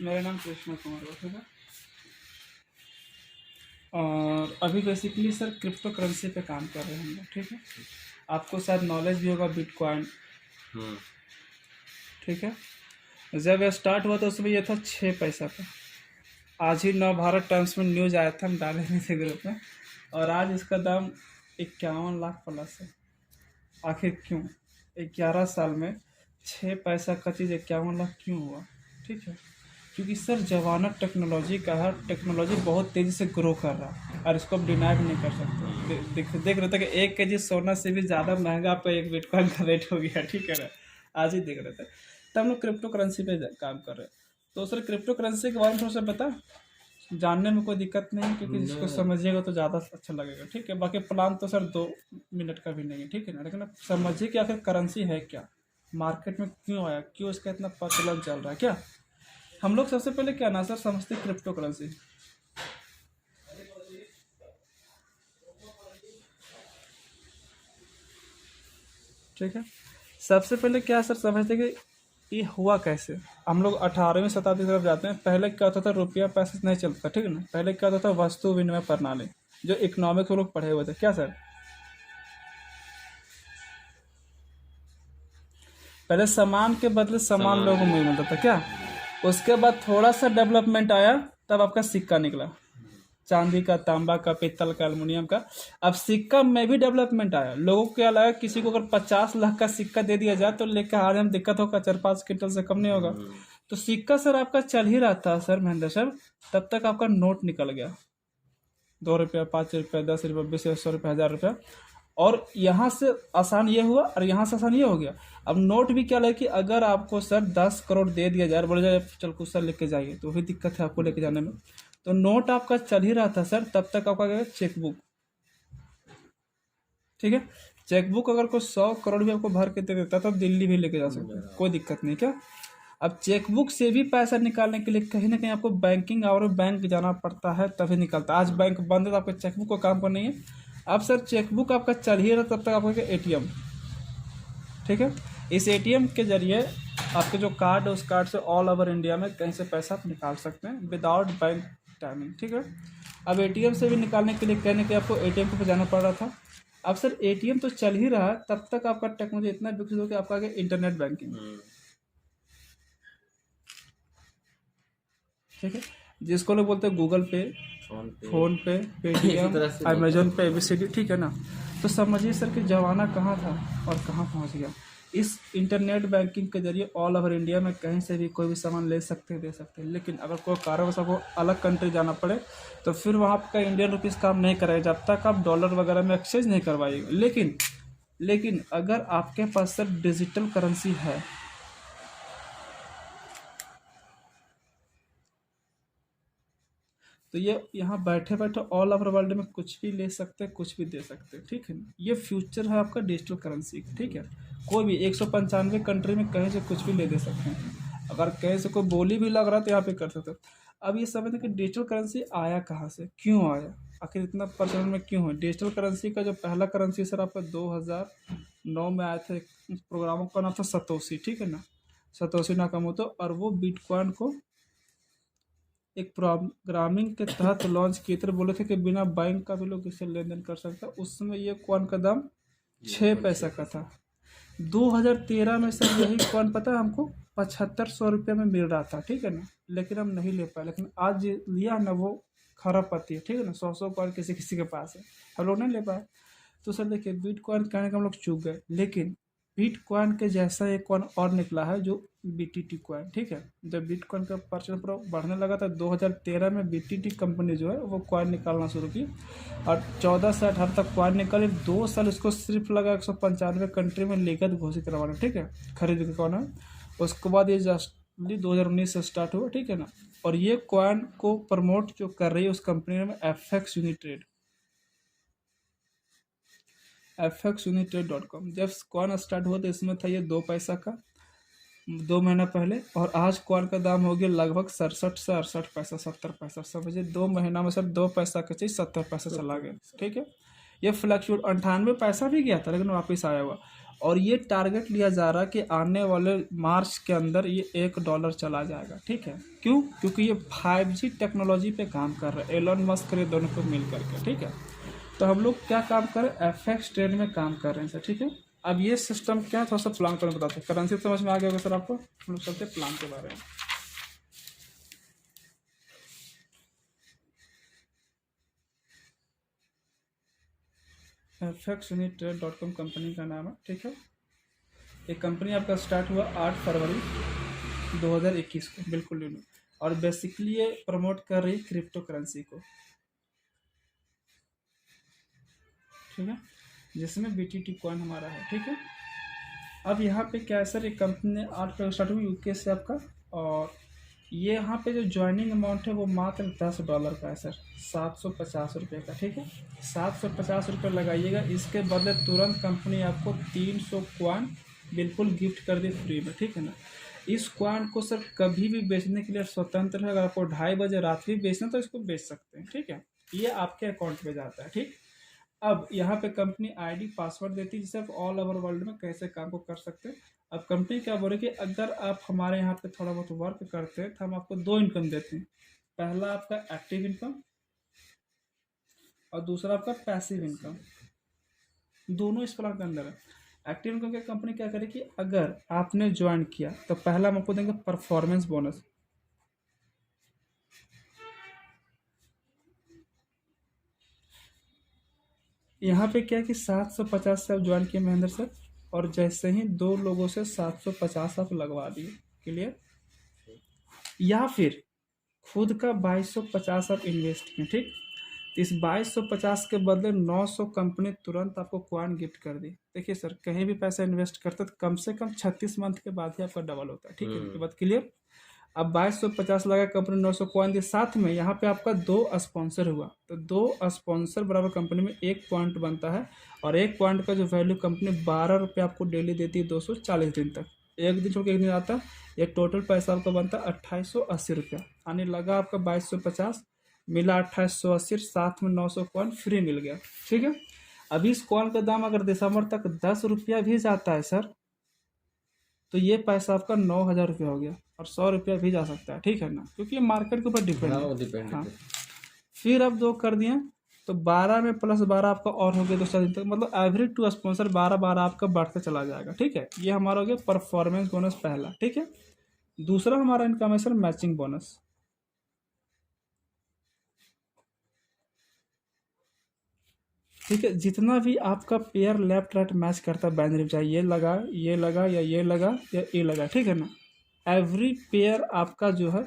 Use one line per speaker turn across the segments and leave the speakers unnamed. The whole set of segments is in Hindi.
मेरा नाम कृष्णा कुमार है, ठीक है। और अभी बेसिकली सर क्रिप्टो करेंसी पे काम कर रहे हैं हम लोग, ठीक है। आपको शायद नॉलेज भी होगा बिटकॉइन, ठीक है। जब यह स्टार्ट हुआ तो उसमें ये था 6 पैसा का। आज ही नवभारत टाइम्स में न्यूज़ आया था, हम डाले नहीं थे ग्रुप में, और आज इसका दाम 51 लाख प्लस है। आखिर क्यों? 11 साल में 6 पैसा का चीज़ 51 लाख क्यों हुआ? ठीक है, क्योंकि सर जमाना टेक्नोलॉजी का है। टेक्नोलॉजी बहुत तेज़ी से ग्रो कर रहा है और इसको आप डिनाई भी नहीं कर सकते। देख रहे थे कि 1 kg सोना से भी ज़्यादा महंगा आपका एक बिटकॉइन का रेट हो गया, ठीक है ना। आज ही देख रहे थे, तब हम लोग क्रिप्टो करेंसी पे काम कर रहे हैं। तो सर क्रिप्टो करेंसी के बारे में थोड़ा सा बता, जानने में कोई दिक्कत नहीं है, क्योंकि जिसको समझिएगा तो ज़्यादा अच्छा लगेगा, ठीक है। बाकी प्लान तो सर 2 मिनट का भी नहीं है, ठीक है ना। लेकिन आप समझिए कि आखिर करेंसी है क्या, मार्केट में क्यों आया, क्यों इसका इतना प्रचलन चल रहा है। क्या हम लोग सबसे पहले क्या ना सर समझते क्रिप्टो करेंसी, ठीक है। सबसे पहले क्या सर समझते कि ये हुआ कैसे। हम लोग 18वीं शताब्दी की तरफ जाते हैं। पहले क्या होता था, रुपया पैसे नहीं चलता था, ठीक है ना। पहले क्या होता था, वस्तु विनिमय प्रणाली, जो इकोनॉमिक्स लोग पढ़े हुए थे। क्या सर, पहले सामान के बदले सामान लोगों को मिलता था। क्या उसके बाद थोड़ा सा डेवलपमेंट आया, तब आपका सिक्का निकला, चांदी का, तांबा का, पीतल का, एल्युमिनियम का। अब सिक्का में भी डेवलपमेंट आया। लोगों को क्या लगा, किसी को अगर 50 लाख का सिक्का दे दिया जाए तो लेकर आने में दिक्कत होगा, 4-5 क्विंटल से कम नहीं होगा। तो सिक्का सर आपका चल ही रहा था सर महेंद्र सर, तब तक आपका नोट निकल गया। 2 रुपया, 5 रुपया, 10 रुपया, 20, 100 रुपया, 1000 रुपया। और यहाँ से आसान ये हुआ और यहाँ से आसान ये हो गया। अब नोट भी क्या लगे कि अगर आपको सर 10 करोड़ दे दिया जाए, बोले जाए चल कुछ सर लेके जाइए, तो वही दिक्कत है आपको लेके जाने में। तो नोट आपका चल ही रहा था सर, तब तक आपका क्या, चेकबुक, ठीक है। चेकबुक अगर कोई 100 करोड़ भी आपको भर के दे देता तो दिल्ली भी लेके जा सकते, कोई दिक्कत नहीं। क्या अब चेकबुक से भी पैसा निकालने के लिए कहीं ना कहीं आपको बैंकिंग और बैंक जाना पड़ता है, तभी निकलता है। आज बैंक बंद है तो आपको चेकबुक का काम करना नहीं है। अब सर चेकबुक आपका चल ही रहा, तब तक आपको एटीएम, ठीक है। इस एटीएम के जरिए आपके जो कार्ड है, उस कार्ड से ऑल ओवर इंडिया में कहीं से पैसा आप निकाल सकते हैं विदाउट बैंक टाइमिंग, ठीक है। अब एटीएम से भी निकालने के लिए कहने के आपको एटीएम को जाना पड़ रहा था। अब सर एटीएम तो चल ही रहा है, तब तक आपका टेक्नोलॉजी इतना विकसित हो कि आपका आगे इंटरनेट बैंकिंग, ठीक है, जिसको लोग बोलते हैं गूगल पे, फोन पे, पेटीएम, अमेजोन पे, एबीसीडी, ठीक है ना। तो समझिए सर कि जमाना कहाँ था और कहाँ पहुँच गया। इस इंटरनेट बैंकिंग के जरिए ऑल ओवर इंडिया में कहीं से भी कोई भी सामान ले सकते हैं, दे सकते हैं। लेकिन अगर कोई कारणवश आपको अलग कंट्री जाना पड़े तो फिर वहाँ का इंडियन रुपीज़ काम नहीं करेगा जब तक आप डॉलर वगैरह में एक्सचेंज नहीं करवाइएगा। लेकिन अगर आपके पास सर डिजिटल करेंसी है, तो ये यहाँ बैठे बैठे ऑल ओवर वर्ल्ड में कुछ भी ले सकते हैं, कुछ भी दे सकते हैं, ठीक है। ये फ्यूचर है आपका डिजिटल करेंसी, ठीक है। कोई भी 195 कंट्री में कहीं से कुछ भी ले दे सकते हैं। अगर कहीं से कोई बोली भी लग रहा है तो यहाँ पे कर सकते हो। अब ये समझते कि डिजिटल करेंसी आया कहाँ से, क्यों आया, आखिर इतना प्रचलन में क्यों है। डिजिटल करेंसी का जो पहला करेंसी सर आपका 2009 में आया था। प्रोग्रामों का नाम था सतोशी, ठीक है ना, सतोशी नाकामोतो। और वो बिटकॉइन को एक प्रोग्रामिंग के तहत लॉन्च किए थे। बोले थे कि बिना बैंक का भी लोग इससे लेन देन कर सकता है। उस समय ये कॉइन का दाम 6 पैसा का था। 2013 में सर यही कॉइन पता है हमको 7500 रुपये में मिल रहा था, ठीक है ना। लेकिन हम नहीं ले पाए। लेकिन आज लिया ना, वो खराब पाती है, ठीक है ना। 100 कॉइन किसी किसी के पास है, हम लोग नहीं ले पाए। तो सर देखिए बिटकॉइन कहने का हम लोग चूक गए। लेकिन बिटकॉइन के जैसा एक कॉइन और निकला है जो बीटीटी कॉइन, ठीक है। जब बिटकॉइन का प्रचलन पूरा बढ़ने लगा था 2013 में बीटीटी कंपनी जो है वो कॉइन निकालना शुरू की। और 14 से 18 तक कॉइन निकाले। 2 साल इसको सिर्फ लगा 195 कंट्री में लीगल घोषित करवाना, ठीक है, खरीद के कॉइन है। उसके बाद ये जस्टली 2019 से स्टार्ट हुआ, ठीक है ना। और ये कॉइन को प्रमोट जो कर रही है उस कंपनी में FX यूनिट्रेड, fxunitrade.com। जब कॉइन स्टार्ट हुआ तो इसमें था ये 2 पैसा का 2 महीना पहले। और आज कॉइन का दाम हो गया लगभग 67 से 68 पैसा, 70 पैसा। समझिए 2 महीना में सर 2 पैसा का चीज़ 70 पैसा चला गया, ठीक है। ये फ्लक्चुएट 98 पैसा भी गया था लेकिन वापस आया हुआ। और ये टारगेट लिया जा रहा है कि आने वाले मार्च के अंदर ये $1 चला जाएगा। ठीक है, क्यों? क्योंकि ये 5G टेक्नोलॉजी पे काम कर रहा है, एलन मस्क ये दोनों को मिल करके। ठीक है, तो हम लोग क्या काम कर रहे हैं, FX ट्रेड में काम कर रहे हैं सर। ठीक है, अब ये सिस्टम क्या है थोड़ा सा प्लान करके बताते हैं। करेंसी समझ में आ गया होगा सर आपको। हम लोग चलते प्लान के बारे में। FXUniTrade.com कंपनी का नाम है। ठीक है, ये कंपनी आपका स्टार्ट हुआ 8 फरवरी 2021 को, बिल्कुल न्यू। और बेसिकली ये प्रमोट कर रही क्रिप्टो करेंसी को। ठीक है, जिसमें BTT कॉइन हमारा है। ठीक है, अब यहाँ पे क्या है सर, ये कंपनी 8 फरवरी स्टार्ट हुई UK से आपका, और ये यहाँ पे जो ज्वाइनिंग अमाउंट है वो मात्र $10 का है सर, 750 रुपये का। ठीक है, 750 रुपये लगाइएगा, इसके बदले तुरंत कंपनी आपको 300 क्वान बिल्कुल गिफ्ट कर दी फ्री में। ठीक है ना, इस क्वान को सर कभी भी बेचने के लिए स्वतंत्र है। अगर आपको 2:30 बजे रात भी बेचना तो इसको बेच सकते हैं। ठीक है, ये आपके अकाउंट में जाता है। ठीक, अब यहाँ पे कंपनी ID पासवर्ड देती है, जिससे आप ऑल ओवर वर्ल्ड में कैसे काम को कर सकते हैं। अब कंपनी क्या बोले कि अगर आप हमारे यहाँ पे थोड़ा बहुत वर्क करते हैं तो हम आपको 2 इनकम देते हैं। पहला आपका एक्टिव इनकम और दूसरा आपका पैसिव इनकम, दोनों इस प्लान के अंदर है। एक्टिव इनकम की कंपनी क्या करेगी, अगर आपने ज्वाइन किया तो पहला हम आपको देंगे परफॉर्मेंस बोनस। यहाँ पे क्या है कि 750 से आप ज्वाइन किए महेंद्र सर, और जैसे ही 2 लोगों से 750 आप लगवा दिए, क्लियर। या फिर खुद का 2250 आप इन्वेस्ट किए। ठीक, इस 2250 के बदले 900 कंपनी तुरंत आपको क्वान गिफ्ट कर दी। देखिए सर, कहीं भी पैसा इन्वेस्ट करते तो कम से कम 36 मंथ के बाद ही आपका डबल होता है। ठीक है, ये बात क्लियर। अब 2250 लगा, कंपनी 900 क्वाइन दी, साथ में यहाँ पे आपका 2 स्पॉन्सर हुआ, तो 2 स्पॉन्सर बराबर कंपनी में 1 पॉइंट बनता है। और 1 पॉइंट का जो वैल्यू कंपनी 12 रुपये आपको डेली देती है 240 दिन तक, एक दिन छोड़ के एक दिन आता है। ये टोटल पैसा आपका बनता है 2880 रुपया। यानी लगा आपका 2250, मिला 2880, साथ में 900 कॉइन फ्री मिल गया। ठीक है, अभी इस कॉइन का दाम अगर दिसंबर तक 10 रुपया भी जाता है सर, तो ये पैसा आपका 9000 रुपया हो गया, और 100 रुपया भी जा सकता है। ठीक है ना, क्योंकि ये मार्केट के ऊपर डिपेंड है। हाँ, फिर अब 2 कर दिए तो 12 में प्लस 12 आपका और हो गया 2 दिन तक, मतलब एवरेज 2 स्पॉन्सर 12 आपका बढ़ते चला जाएगा। ठीक है, ये हमारा हो गया परफॉर्मेंस बोनस पहला। ठीक है, दूसरा हमारा इनकम है सर मैचिंग बोनस। ठीक है, जितना भी आपका पेयर लेफ्ट राइट मैच करता है बाइनरी, चाहे ये लगा ये लगा या ये लगा या ये लगा, ठीक है ना, एवरी पेयर आपका जो है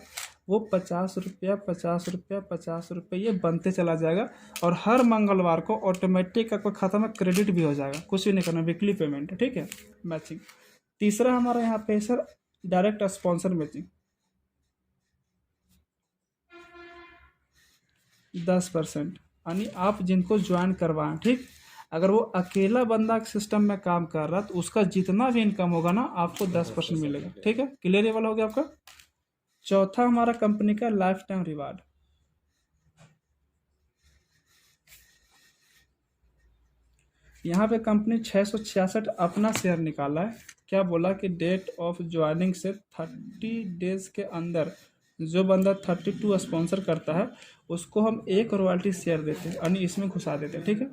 वो 50 रुपया 50 रुपया 50 रुपये ये बनते चला जाएगा। और हर मंगलवार को ऑटोमेटिक आपका खाता में क्रेडिट भी हो जाएगा, कुछ भी नहीं करना, वीकली पेमेंट है। ठीक है, मैचिंग। तीसरा हमारा यहाँ पे सर डायरेक्ट स्पॉन्सर मैचिंग 10%, यानी आप जिनको ज्वाइन करवाएं, ठीक, अगर वो अकेला बंदा सिस्टम में काम कर रहा है तो उसका जितना भी इनकम होगा ना आपको 10% मिलेगा। ठीक है, क्लियर ये वाला हो गया आपका। चौथा हमारा कंपनी का लाइफ टाइम रिवार्ड। यहाँ पे कंपनी 666 अपना शेयर निकाला है। क्या बोला कि डेट ऑफ ज्वाइनिंग से 30 डेज के अंदर जो बंदा 32 स्पॉन्सर करता है उसको हम 1 रॉयल्टी शेयर देते हैं, यानी इसमें घुसा देते हैं। ठीक है,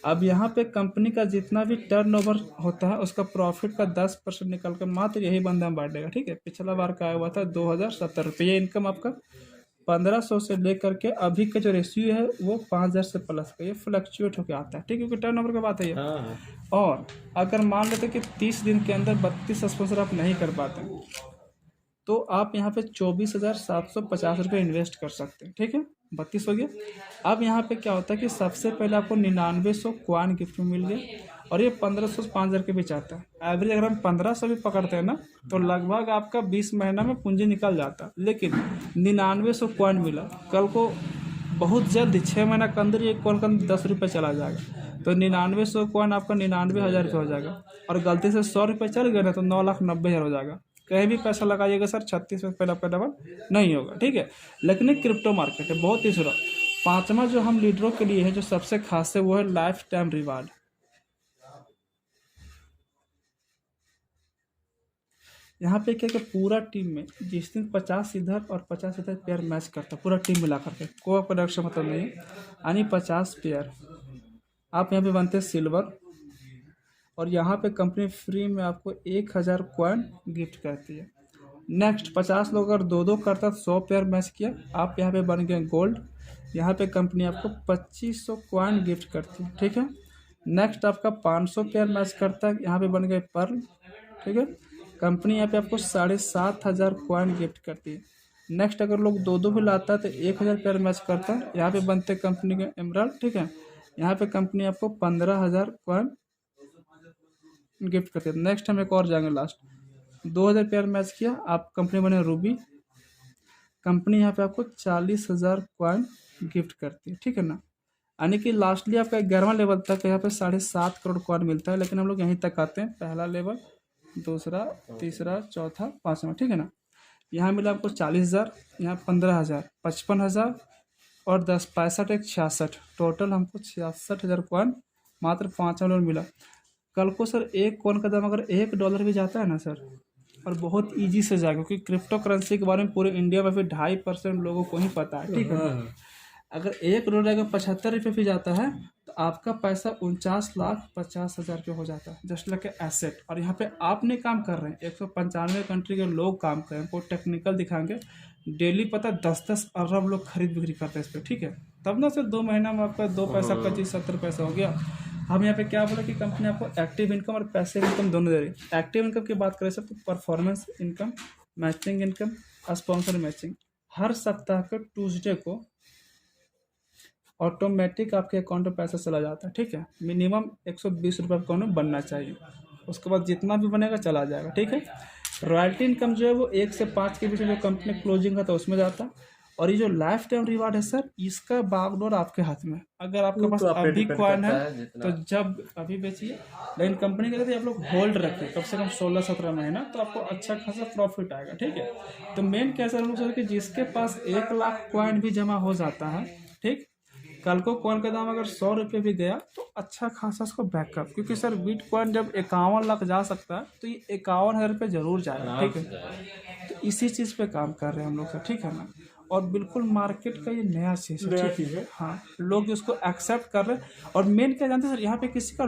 अब यहाँ पे कंपनी का जितना भी टर्नओवर होता है उसका प्रॉफिट का 10% निकाल कर मात्र यही बंदा में बांट देगा। ठीक है, पिछला बार का आया हुआ था 2070 रुपये। ये इनकम आपका 1500 से लेकर के अभी का जो रेशियो है वो 5000 से प्लस का, ये फ्लक्चुएट होकर आता है। ठीक है, क्योंकि टर्नओवर की बात है ये। और अगर मान लेते कि 30 दिन के अंदर 32 स्पॉन्सर आप नहीं कर पाते तो आप यहाँ पे 24,750 रुपये इन्वेस्ट कर सकते हैं। ठीक है, 32 हो गया। अब यहाँ पे क्या होता है कि सबसे पहले आपको 9900 क्वान गिफ्ट में मिल गया, और ये 1500 से 5000 के बीच आता है। एवरेज अगर हम 1500 भी पकड़ते हैं ना तो लगभग आपका 20 महीना में पूंजी निकल जाता है। लेकिन 9900 क्वान मिला, कल को बहुत जल्द 6 महीना के अंदर ये कॉइन का 10 रुपये चला जाएगा, तो 9900 क्वान आपका 99,000 रुपये हो जाएगा। और गलती से 100 रुपये चल गए ना तो 9,90,000 हो जाएगा। कहीं भी पैसा लगाइएगा सर 36 में पहले आपका डबल नहीं होगा। ठीक है, लेकिन एक क्रिप्टो मार्केट है बहुत ही सुरा। 5वां जो हम लीडरों के लिए है जो सबसे खास है वो है लाइफ टाइम रिवार्ड। यहाँ पे क्या कि पूरा टीम में जिस दिन 50 इधर और 50 इधर पेयर मैच करता है, पूरा टीम मिला करके, कोई प्रोडक्शन मतलब नहीं, यानी 50 पेयर आप यहाँ पे बनते हैं सिल्वर। और यहाँ पे कंपनी फ्री में आपको 1000 कॉइन गिफ्ट करती है। नेक्स्ट 50 लोग अगर दो दो करता तो 100 पेयर मैच किया, आप यहाँ पे बन गए गोल्ड। यहाँ पे कंपनी आपको 2500 कॉइन गिफ्ट करती है, ठीक है। नेक्स्ट आपका 500 पेयर मैच करता है, यहाँ पे बन गए पर्ल, ठीक है। कंपनी यहाँ पे आपको 7500 कॉइन गिफ्ट करती है। नेक्स्ट अगर लोग दो दो भी लाता है तो 1000 पेयर मैच करता है, यहाँ पे बनते कंपनी के एमराल्ड, ठीक है। यहाँ पे कंपनी आपको 15000 कॉइन गिफ्ट करती है। नेक्स्ट हम एक और जाएंगे, लास्ट 2000 पेयर मैच किया, आप कंपनी बने रूबी। कंपनी यहाँ पे आपको 40,000 कॉइन गिफ्ट करती है, ठीक है ना। यानी कि लास्टली आपका 11वां लेवल तक यहाँ पे 7.5 करोड़ कॉइन मिलता है, लेकिन हम लोग यहीं तक आते हैं, पहला लेवल, दूसरा, तीसरा, चौथा, 5वां, ठीक है ना। यहाँ मिला आपको 40,000, यहाँ 15,000, 55,000 और 10 65 एक 66, टोटल हमको 66,000 कॉइन मात्र 5वां लेवल मिला। कल को सर एक कॉइन का दाम अगर $1 भी जाता है ना सर, और बहुत इजी से जाएगा, क्योंकि क्रिप्टो करेंसी के बारे में पूरे इंडिया में फिर 2.5% लोगों को ही पता है, ठीक है। अगर $1 अगर 75 रुपये भी जाता है तो आपका पैसा 49,50,000 पे हो जाता है, जस्ट लाइक एसेट। और यहाँ पे आप नहीं काम कर रहे हैं, 195 कंट्री के लोग काम कर रहे हैं, कोई टेक्निकल दिखाएंगे, डेली पता 10-10 अरब लोग खरीद बिक्री करते हैं इस पर, ठीक है। तब ना सर 2 महीना में आपका 2 पैसा का चीज़ 70 पैसा हो गया। हम यहाँ पे क्या बोला कि कंपनी आपको एक्टिव इनकम और पैसिव इनकम दोनों दे रही है। एक्टिव इनकम की बात करें सर तो performance income, matching income, sponsor matching, हर सप्ताह के ट्यूसडे को ऑटोमेटिक आपके अकाउंट में पैसा चला जाता है, ठीक है। मिनिमम 120 रुपये अकाउंट में बनना चाहिए, उसके बाद जितना भी बनेगा चला जाएगा, ठीक है। रॉयल्टी इनकम जो है वो 1 से 5 के बीच में जो कंपनी क्लोजिंग है तो उसमें जाता है। और ये जो लाइफ टाइम रिवार्ड है सर, इसका बागडोर आपके हाथ में, अगर आपके पास अभी कॉइन है तो जब अभी बेचिए, लेकिन कंपनी कहती है आप लोग होल्ड रखें कम से कम 16-17 महीना, तो आपको अच्छा खासा प्रॉफिट आएगा, ठीक है। तो मेन कैसा हम लोग सर कि जिसके पास 1 लाख कॉइन भी जमा हो जाता है, ठीक, कल को कॉइन का दाम अगर 100 रुपये भी गया तो अच्छा खासा उसको बैकअप, क्योंकि सर बिटकॉइन जब 51 लाख जा सकता है तो ये 51,000 रुपये जरूर जाएगा, ठीक है। तो इसी चीज़ पे काम कर रहे हैं हम लोग सर, ठीक है ना। और बिल्कुल मार्केट का ये नया चीज़ है, ठीक है। हाँ, लोग इसको एक्सेप्ट कर रहे हैं। और मेन क्या जानते हैं सर, यहाँ पे किसी का